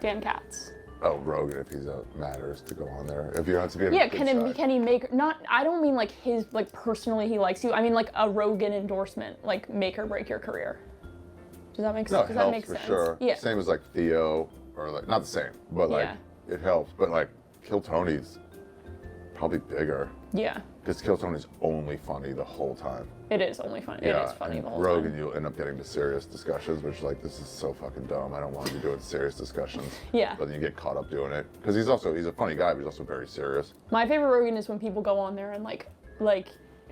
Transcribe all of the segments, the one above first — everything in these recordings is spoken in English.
Dan Katz. Oh, Rogan, if he's matters to go on there. If you want to be can he make, not, I don't mean like his, like personally he likes you. I mean like a Rogan endorsement, like make or break your career. Does that make sense? No, it helps for sure. Yeah. Same as like Theo, or like, not the same, but like, it helps. But like, Kill Tony's probably bigger. Yeah. Because Kill Tony's only funny the whole time. It is only funny. Yeah, it is funny the whole Rogan, time. you'll end up getting to serious discussions, which like, this is so fucking dumb. I don't want to be doing serious discussions. Yeah. But then you get caught up doing it. Because he's a funny guy, but he's also very serious. My favorite Rogan is when people go on there and like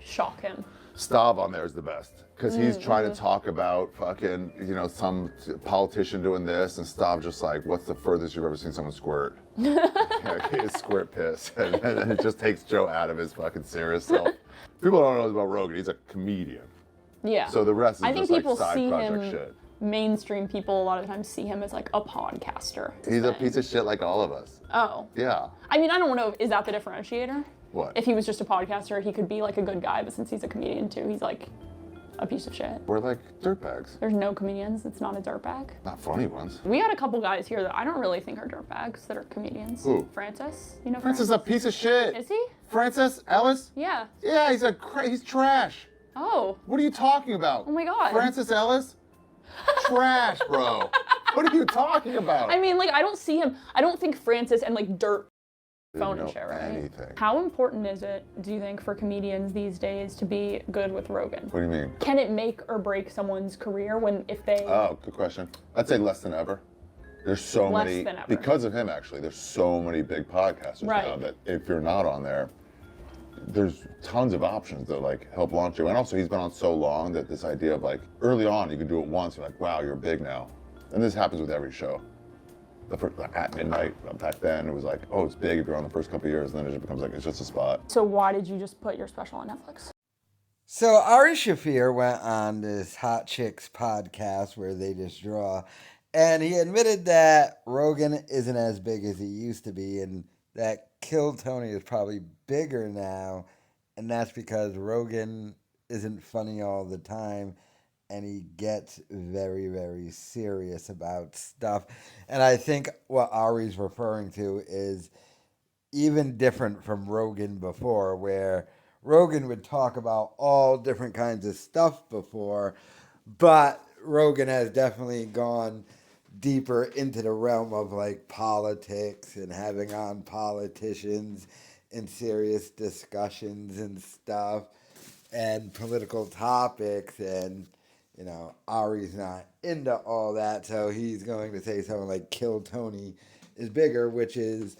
shock him. Stav on there is the best. Because he's trying to talk about fucking, some politician doing this, and Stav just like, what's the furthest you've ever seen someone squirt? It's squirt piss. And it just takes Joe out of his fucking serious self. People don't know about Rogan. He's a comedian. Yeah. So the rest is I think just people like side see project him, shit. Mainstream people a lot of times see him as like a podcaster. He's a piece of shit like all of us. Oh. Yeah. I mean, I don't know, is that the differentiator? What? If he was just a podcaster, he could be like a good guy, but since he's a comedian too, he's like a piece of shit. We're like dirtbags. There's no comedians that's not a dirtbag. Not funny ones. We had a couple guys here that I don't really think are dirtbags that are comedians. Who? Francis. You know Francis is a piece of shit. Is he? Francis Ellis? Yeah. Yeah, he's trash. Oh. What are you talking about? Oh my God. Francis Ellis? Trash, bro. What are you talking about? I mean, like, I don't see him. I don't think Francis and like dirt phone Didn't and shit, know right? anything. How important is it, do you think, for comedians these days to be good with Rogan? What do you mean? Can it make or break someone's career if they... Oh, good question. I'd say less than ever. There's so many, than ever. because of him actually, there's so many big podcasters now that if you're not on there, there's tons of options that like help launch you. And also he's been on so long that this idea of like, early on you can do it once, you're like, wow, you're big now. And this happens with every show. At midnight, back then, it was like, oh, it's big if you're on the first couple of years, and then it just becomes like, it's just a spot. So why did you just put your special on Netflix? So Ari Shafir went on this Hot Chicks podcast where they just draw, and he admitted that Rogan isn't as big as he used to be, and that Kill Tony is probably bigger now, and that's because Rogan isn't funny all the time, and he gets very, very serious about stuff. And I think what Ari's referring to is even different from Rogan before, where Rogan would talk about all different kinds of stuff before, but Rogan has definitely gone deeper into the realm of like politics and having on politicians in serious discussions and stuff and political topics, and Ari's not into all that, so he's going to say something like Kill Tony is bigger, which is,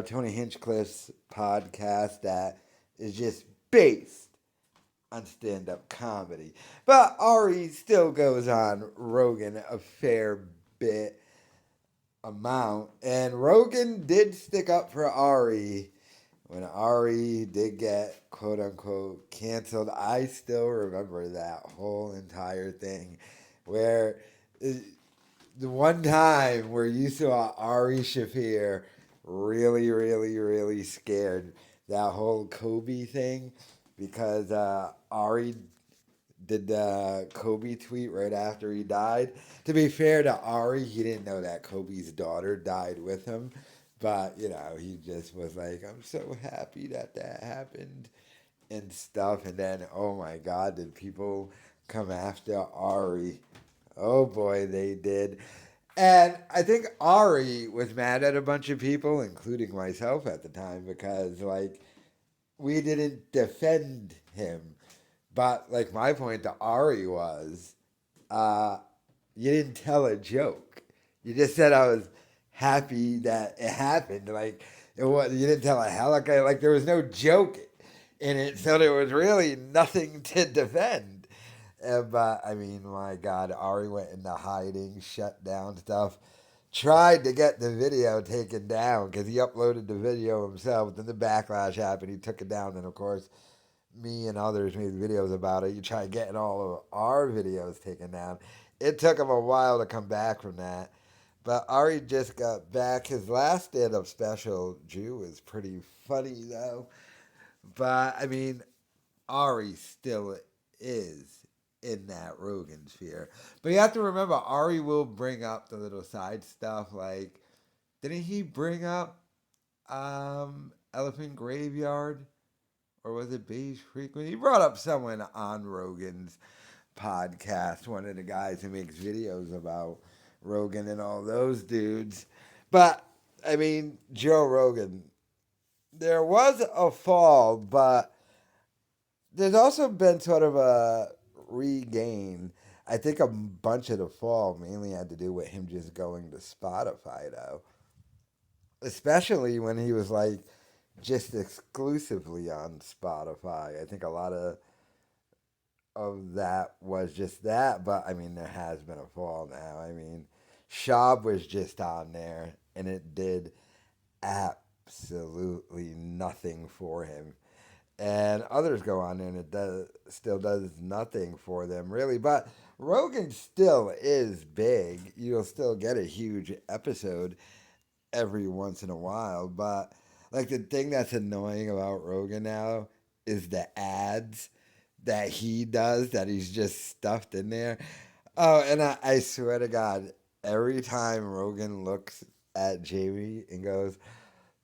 Tony Hinchcliffe's podcast that is just based on stand-up comedy. But Ari still goes on Rogan a fair bit amount, and Rogan did stick up for Ari when Ari did get quote-unquote canceled. I still remember that whole entire thing where the one time where you saw Ari Shafir really, really, really scared, that whole Kobe thing, because Ari did the Kobe tweet right after he died. To be fair to Ari, he didn't know that Kobe's daughter died with him. But, he just was like, I'm so happy that happened and stuff. And then, oh my God, did people come after Ari? Oh boy, they did. And I think Ari was mad at a bunch of people, including myself at the time, because, we didn't defend him. But, my point to Ari was, you didn't tell a joke. You just said I was happy that it happened. You didn't tell a helic. There was no joke in it, so there was really nothing to defend. But I mean, my God, Ari went into hiding, shut down stuff, tried to get the video taken down because he uploaded the video himself. Then the backlash happened. He took it down, and of course, me and others made videos about it. You try getting all of our videos taken down. It took him a while to come back from that. But Ari just got back. His last stand-up special, Jew, was pretty funny, though. But, I mean, Ari still is in that Rogan sphere. But you have to remember, Ari will bring up the little side stuff, like didn't he bring up Elephant Graveyard? Or was it Beige Creek? He brought up someone on Rogan's podcast, one of the guys who makes videos about Rogan and all those dudes. But, I mean, Joe Rogan, there was a fall, but there's also been sort of a regain. I think a bunch of the fall mainly had to do with him just going to Spotify, though. Especially when he was like just exclusively on Spotify. I think a lot of that was just that, but I mean, there has been a fall now. I mean, Shab was just on there, and it did absolutely nothing for him. And others go on there, and it still does nothing for them, really. But Rogan still is big. You'll still get a huge episode every once in a while, but like the thing that's annoying about Rogan now is the ads that he does that he's just stuffed in there. Oh, and I swear to God, every time Rogan looks at Jamie and goes,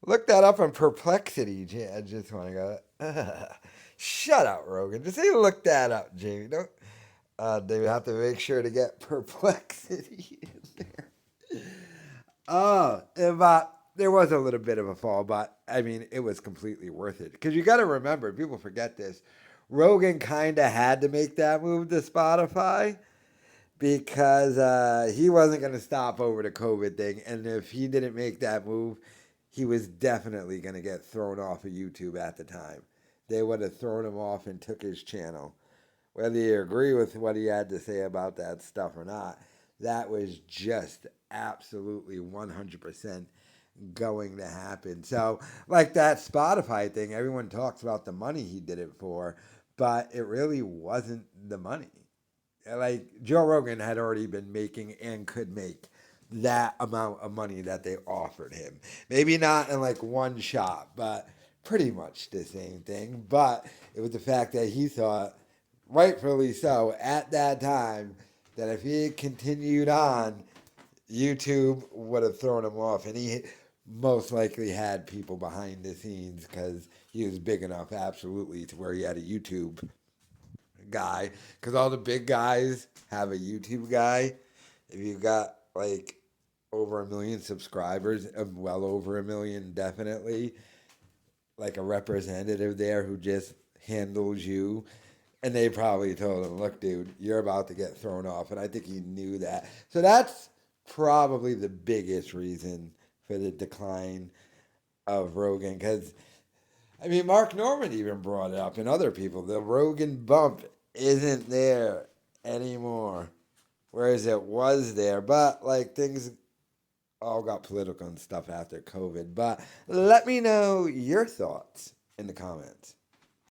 look that up on Perplexity, I just want to go, ugh. Shut up, Rogan. Just say look that up, Jamie. Don't. They have to make sure to get Perplexity in there. Oh, but there was a little bit of a fall, but I mean, it was completely worth it. Because you got to remember, people forget this. Rogan kind of had to make that move to Spotify because he wasn't going to stop over the COVID thing. And if he didn't make that move, he was definitely going to get thrown off of YouTube at the time. They would have thrown him off and took his channel. Whether you agree with what he had to say about that stuff or not, that was just absolutely 100% going to happen. So, like that Spotify thing, everyone talks about the money he did it for, but it really wasn't the money. Like Joe Rogan had already been making and could make that amount of money that they offered him. Maybe not in like one shot, but pretty much the same thing. But it was the fact that he thought, rightfully so, at that time, that if he had continued on, YouTube would have thrown him off. And he most likely had people behind the scenes because he was big enough, absolutely, to where he had a YouTube guy. Because all the big guys have a YouTube guy. If you've got like over 1 million subscribers, well over 1 million definitely, like a representative there who just handles you. And they probably told him, look, dude, you're about to get thrown off. And I think he knew that. So that's probably the biggest reason for the decline of Rogan. Because, I mean, Mark Norman even brought it up and other people. The Rogan bump isn't there anymore. Whereas it was there. But, like, things all got political and stuff after COVID. But let me know your thoughts in the comments.